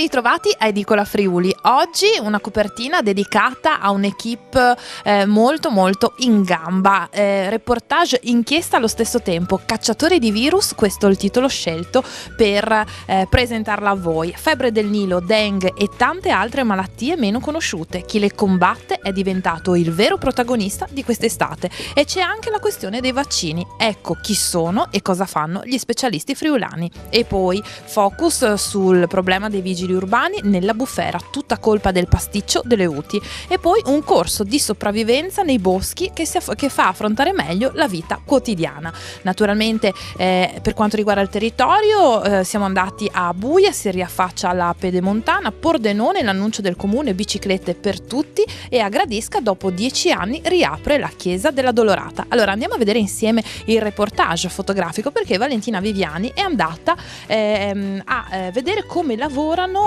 ritrovati a Edicola Friuli. Oggi una copertina dedicata a un'equipe molto in gamba, reportage inchiesta allo stesso tempo, cacciatori di virus, questo è il titolo scelto per presentarla a voi. Febbre del Nilo, dengue e tante altre malattie meno conosciute. Chi le combatte è diventato il vero protagonista di quest'estate e c'è anche la questione dei vaccini. Ecco chi sono e cosa fanno gli specialisti friulani. E poi focus sul problema dei vigili urbani nella bufera, tutta colpa del pasticcio delle UTI, e poi un corso di sopravvivenza nei boschi che fa affrontare meglio la vita quotidiana. Naturalmente per quanto riguarda il territorio siamo andati a Buia, si riaffaccia alla Pedemontana, Pordenone l'annuncio del comune biciclette per tutti, e a Gradisca dopo 10 anni riapre la chiesa della Dolorata. Allora andiamo a vedere insieme il reportage fotografico, perché Valentina Viviani è andata a vedere come lavorano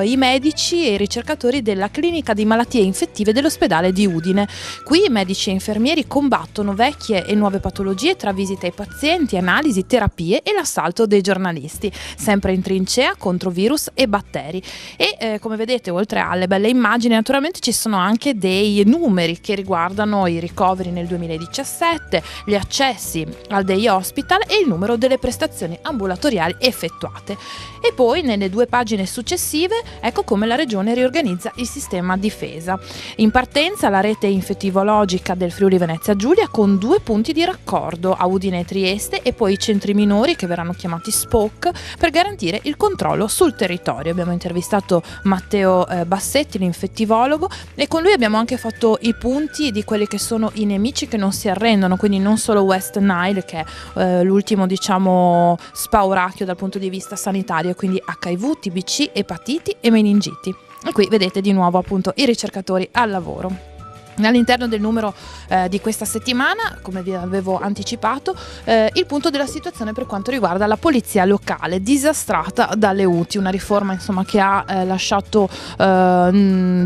i medici e i ricercatori della clinica di malattie infettive dell'ospedale di Udine. Qui medici e infermieri combattono vecchie e nuove patologie tra visite ai pazienti, analisi, terapie e l'assalto dei giornalisti, sempre in trincea contro virus e batteri. E come vedete, oltre alle belle immagini, naturalmente ci sono anche dei numeri che riguardano i ricoveri nel 2017, gli accessi al day hospital e il numero delle prestazioni ambulatoriali effettuate. E poi nelle 2 pagine successive ecco come la regione riorganizza il sistema difesa. In partenza la rete infettivologica del Friuli Venezia Giulia con 2 punti di raccordo a Udine e Trieste, e poi i centri minori che verranno chiamati SPOC per garantire il controllo sul territorio. Abbiamo intervistato Matteo Bassetti, l'infettivologo, e con lui abbiamo anche fatto i punti di quelli che sono i nemici che non si arrendono, quindi non solo West Nile, che è l'ultimo spauracchio dal punto di vista sanitario, quindi HIV, TBC, epatiti e meningiti. E qui vedete di nuovo appunto i ricercatori al lavoro. All'interno del numero di questa settimana, come vi avevo anticipato, il punto della situazione per quanto riguarda la polizia locale, disastrata dalle UTI, una riforma insomma che ha lasciato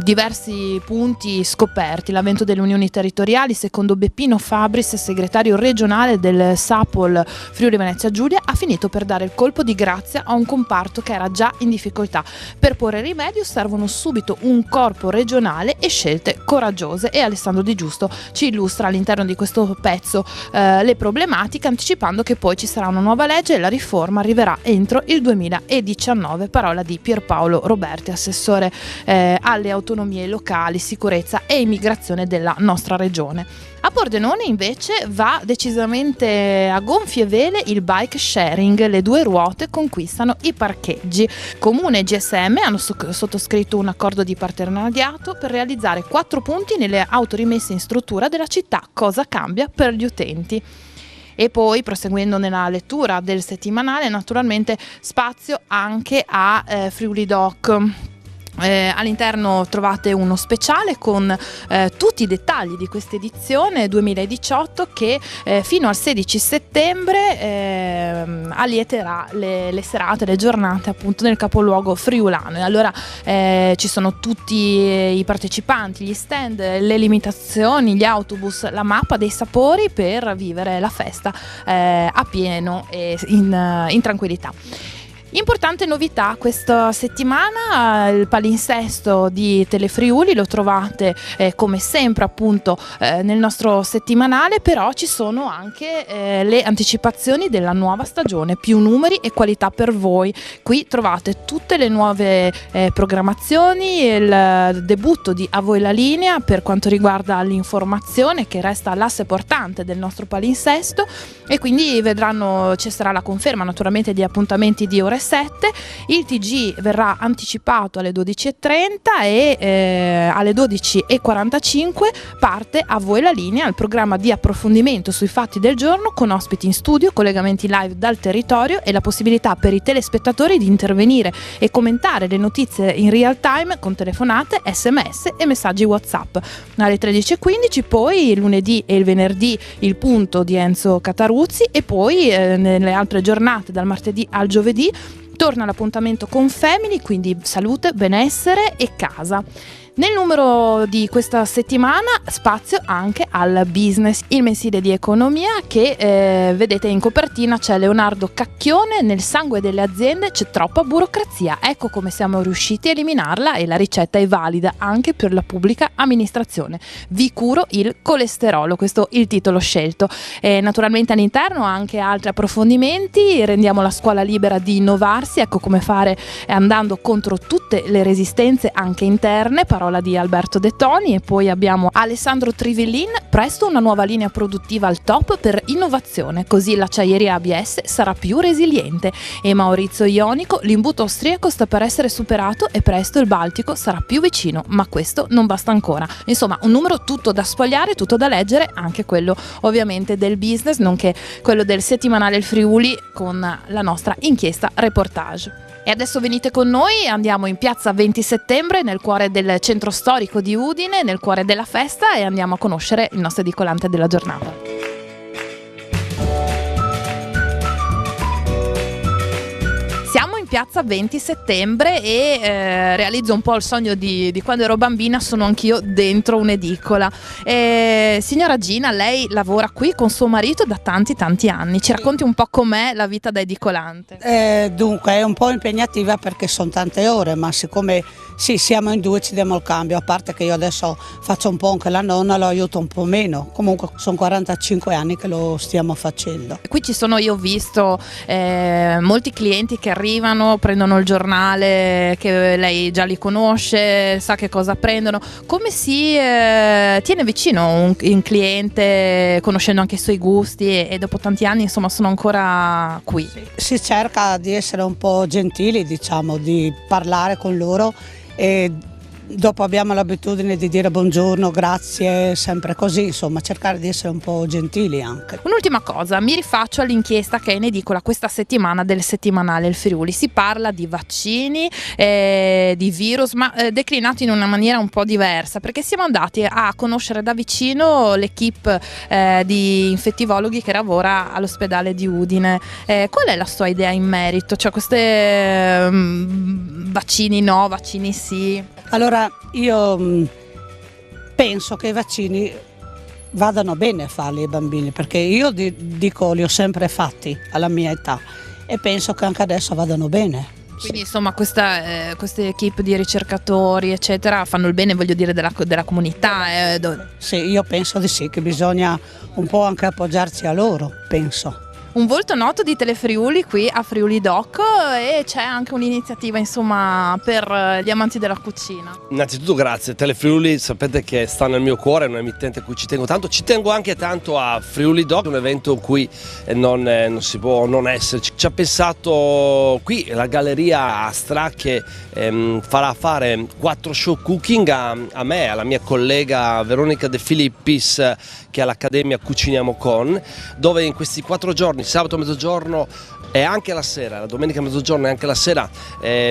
diversi punti scoperti. L'avvento delle unioni territoriali, secondo Beppino Fabris, segretario regionale del SAPOL Friuli Venezia Giulia, ha finito per dare il colpo di grazia a un comparto che era già in difficoltà. Per porre rimedio servono subito un corpo regionale e scelte coraggiose, e Alessandro Di Giusto ci illustra all'interno di questo pezzo le problematiche, anticipando che poi ci sarà una nuova legge e la riforma arriverà entro il 2019. Parola di Pierpaolo Roberti, assessore alle autonomie locali, sicurezza e immigrazione della nostra regione. A Pordenone invece va decisamente a gonfie vele il bike sharing, le 2 ruote conquistano i parcheggi. Comune e GSM hanno sottoscritto un accordo di partenariato per realizzare 4 punti nelle auto rimesse in struttura della città. Cosa cambia per gli utenti? E poi, proseguendo nella lettura del settimanale, naturalmente spazio anche a Friuli Doc. All'interno trovate uno speciale con tutti i dettagli di questa edizione 2018 che fino al 16 settembre allieterà le serate, le giornate appunto nel capoluogo friulano. E allora ci sono tutti i partecipanti, gli stand, le limitazioni, gli autobus, la mappa dei sapori per vivere la festa a pieno e in tranquillità. Importante novità questa settimana, il palinsesto di Telefriuli lo trovate come sempre appunto nel nostro settimanale, però ci sono anche le anticipazioni della nuova stagione, più numeri e qualità per voi. Qui trovate tutte le nuove programmazioni, il debutto di A Voi la Linea per quanto riguarda l'informazione, che resta l'asse portante del nostro palinsesto, e quindi ci sarà la conferma naturalmente di appuntamenti di ore 7. Il TG verrà anticipato alle 12:30 e alle 12:45 parte A Voi la Linea, il programma di approfondimento sui fatti del giorno con ospiti in studio, collegamenti live dal territorio e la possibilità per i telespettatori di intervenire e commentare le notizie in real time con telefonate, SMS e messaggi WhatsApp. Alle 13:15 poi il lunedì e il venerdì il punto di Enzo Cataruzzi, e poi nelle altre giornate dal martedì al giovedì torna l'appuntamento con Family, quindi salute, benessere e casa. Nel numero di questa settimana spazio anche al business, il mensile di economia che vedete in copertina c'è Leonardo Cacchione, nel sangue delle aziende c'è troppa burocrazia, ecco come siamo riusciti a eliminarla e la ricetta è valida anche per la pubblica amministrazione. Vi curo il colesterolo, questo è il titolo scelto. Naturalmente all'interno anche altri approfondimenti, rendiamo la scuola libera di innovarsi, ecco come fare andando contro tutte le resistenze anche interne, parola di Alberto De Toni, e poi abbiamo Alessandro Trivellin, presto una nuova linea produttiva al top per innovazione, così l'acciaieria ABS sarà più resiliente, e Maurizio Ionico, l'imbuto austriaco sta per essere superato e presto il Baltico sarà più vicino, ma questo non basta ancora. Insomma, un numero tutto da sfogliare, tutto da leggere, anche quello ovviamente del business, nonché quello del settimanale Il Friuli con la nostra inchiesta reportage. E adesso venite con noi, andiamo in piazza 20 settembre, nel cuore del centro storico di Udine, nel cuore della festa, e andiamo a conoscere il nostro edicolante della giornata. Siamo in piazza 20 settembre e realizzo un po' il sogno di quando ero bambina, sono anch'io dentro un'edicola. Signora Gina, lei lavora qui con suo marito da tanti anni, ci racconti un po' com'è la vita da edicolante? Dunque è un po' impegnativa perché sono tante ore, ma siccome sì, siamo in due ci diamo il cambio, a parte che io adesso faccio un po' anche la nonna, lo aiuto un po' meno, comunque sono 45 anni che lo stiamo facendo. Qui ci sono, io ho visto molti clienti che arrivano, prendono il giornale che lei già li conosce, sa che cosa prendono. Come si tiene vicino un cliente conoscendo anche i suoi gusti e dopo tanti anni insomma sono ancora qui? Si cerca di essere un po' gentili, diciamo, di parlare con loro, e dopo abbiamo l'abitudine di dire buongiorno, grazie, sempre così, insomma cercare di essere un po' gentili anche. Un'ultima cosa, mi rifaccio all'inchiesta che è in edicola questa settimana del settimanale Il Friuli. Si parla di vaccini, di virus, ma declinato in una maniera un po' diversa, perché siamo andati a conoscere da vicino l'equipe di infettivologi che lavora all'ospedale di Udine. Qual è la sua idea in merito? Cioè queste vaccini no, vaccini sì? Allora io penso che i vaccini vadano bene a farli ai bambini, perché io dico li ho sempre fatti alla mia età e penso che anche adesso vadano bene. Quindi insomma queste equip di ricercatori eccetera fanno il bene, voglio dire, della comunità. Sì, io penso di sì, che bisogna un po' anche appoggiarci a loro, penso. Un volto noto di Telefriuli qui a Friuli Doc, e c'è anche un'iniziativa insomma per gli amanti della cucina. Innanzitutto grazie, Telefriuli sapete che sta nel mio cuore, è un emittente a cui ci tengo tanto, ci tengo anche tanto a Friuli Doc, un evento in cui non si può non esserci. Ci ha pensato qui la galleria Astra che farà fare 4 show cooking a me, alla mia collega Veronica De Filippis, che è all'Accademia Cuciniamo Con, dove in questi 4 giorni, sabato a mezzogiorno e anche la sera, la domenica a mezzogiorno e anche la sera,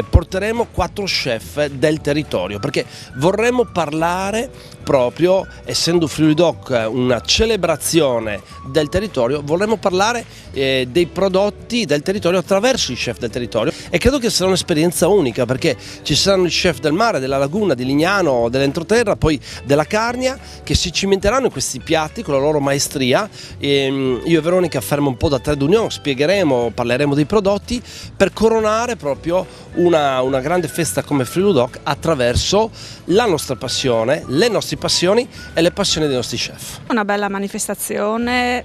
porteremo 4 chef del territorio, perché vorremmo parlare proprio, essendo Friuli Doc una celebrazione del territorio, vorremmo parlare dei prodotti del territorio attraverso i chef del territorio, e credo che sarà un'esperienza unica, perché ci saranno i chef del mare, della laguna, di Lignano, dell'entroterra, poi della Carnia, che si cimenteranno in questi piatti con la loro maestria. Io e Veronica faremo un po' da trade union, spiegheremo, parleremo dei prodotti per coronare proprio una grande festa come Friuli Doc attraverso la nostra passione, le nostre passioni e le passioni dei nostri chef. Una bella manifestazione,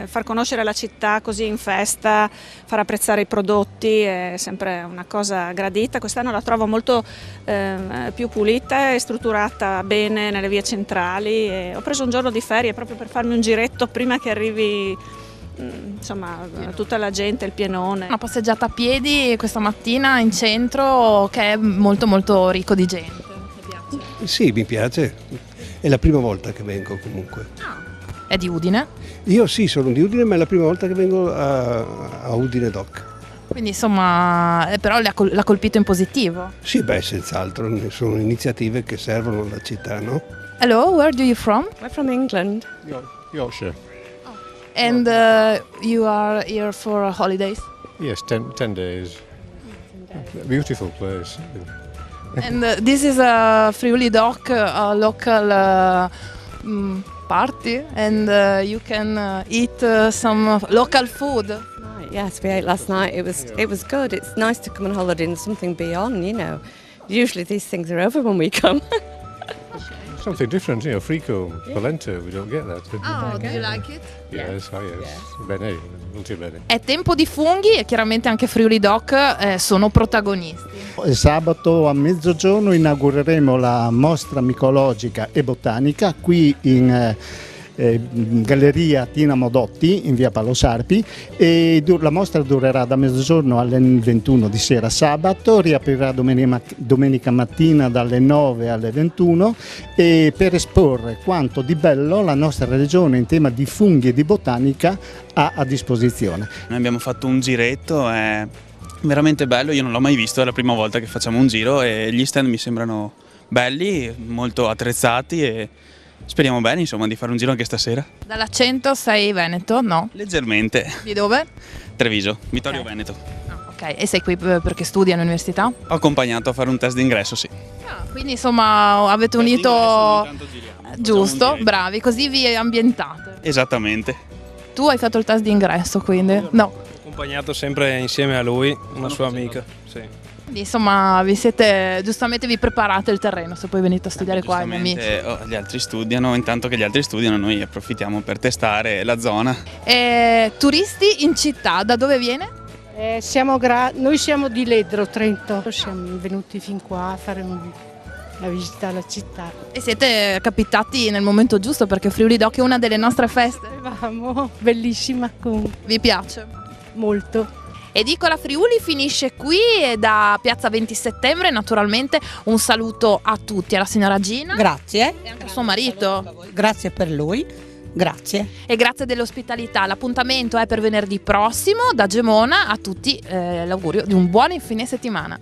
far conoscere la città così in festa, far apprezzare i prodotti è sempre una cosa gradita. Quest'anno la trovo molto più pulita e strutturata bene nelle vie centrali, e ho preso un giorno di ferie proprio per farmi un giretto prima che arrivi insomma tutta la gente, il pienone. Una passeggiata a piedi questa mattina in centro che è molto molto ricco di gente. Mi piace? Sì, mi piace, è la prima volta che vengo comunque. È di Udine? Io sì, sono di Udine, ma è la prima volta che vengo a Udine Doc. Quindi insomma, però l'ha colpito in positivo? Sì, beh, senz'altro, sono iniziative che servono alla città, no? Hello, where do you from? I'm from England. Yorkshire. And you are here for holidays? Yes, 10 days. A beautiful place. And this is a Friuli Doc, a local party, and you can eat some local food. Right, yes, we ate last night. It was good. It's nice to come on holiday and something beyond, you know. Usually these things are over when we come. Something different, frico, polenta, we don't get that. Oh, do you like it? Yes, bene, non too bene. È tempo di funghi e chiaramente anche Friuli Doc sono protagonisti. Sabato a mezzogiorno inaugureremo la mostra micologica e botanica qui in Galleria Tina Modotti in via Paolo Sarpi, e la mostra durerà da mezzogiorno alle 21 di sera sabato, riaprirà domenica mattina dalle 9 alle 21, e per esporre quanto di bello la nostra regione in tema di funghi e di botanica ha a disposizione. Noi abbiamo fatto un giretto, è veramente bello, io non l'ho mai visto, è la prima volta che facciamo un giro e gli stand mi sembrano belli, molto attrezzati e speriamo bene, insomma, di fare un giro anche stasera. Dall'accento sei veneto, no? Leggermente. Di dove? Treviso, Vittorio Veneto. Ah, ok, e sei qui perché studi all'università? Ho accompagnato a fare un test d'ingresso, sì. Quindi insomma avete unito... Ogni tanto giriamo, Giusto, facciamo un giretto. bravi, così vi ambientate. Esattamente. Tu hai fatto il test d'ingresso, quindi? No. Accompagnato sempre insieme a lui, una sua amica. Sì. Quindi, insomma, giustamente vi preparate il terreno se poi venite a studiare qua i miei amici. Giustamente, gli altri studiano, intanto che gli altri studiano noi approfittiamo per testare la zona. Turisti in città, da dove viene? Noi siamo di Ledro, Trento. Siamo venuti fin qua a fare una visita alla città. E siete capitati nel momento giusto perché Friuli Doc è una delle nostre feste. Avevamo, bellissima comunque, Vi piace? molto. Edicola Friuli finisce qui e da Piazza 20 Settembre naturalmente un saluto a tutti, alla signora Gina Grazie. e anche a suo marito. Grazie per lui. Grazie. E grazie dell'ospitalità. L'appuntamento è per venerdì prossimo da Gemona. A tutti l'augurio di un buon fine settimana.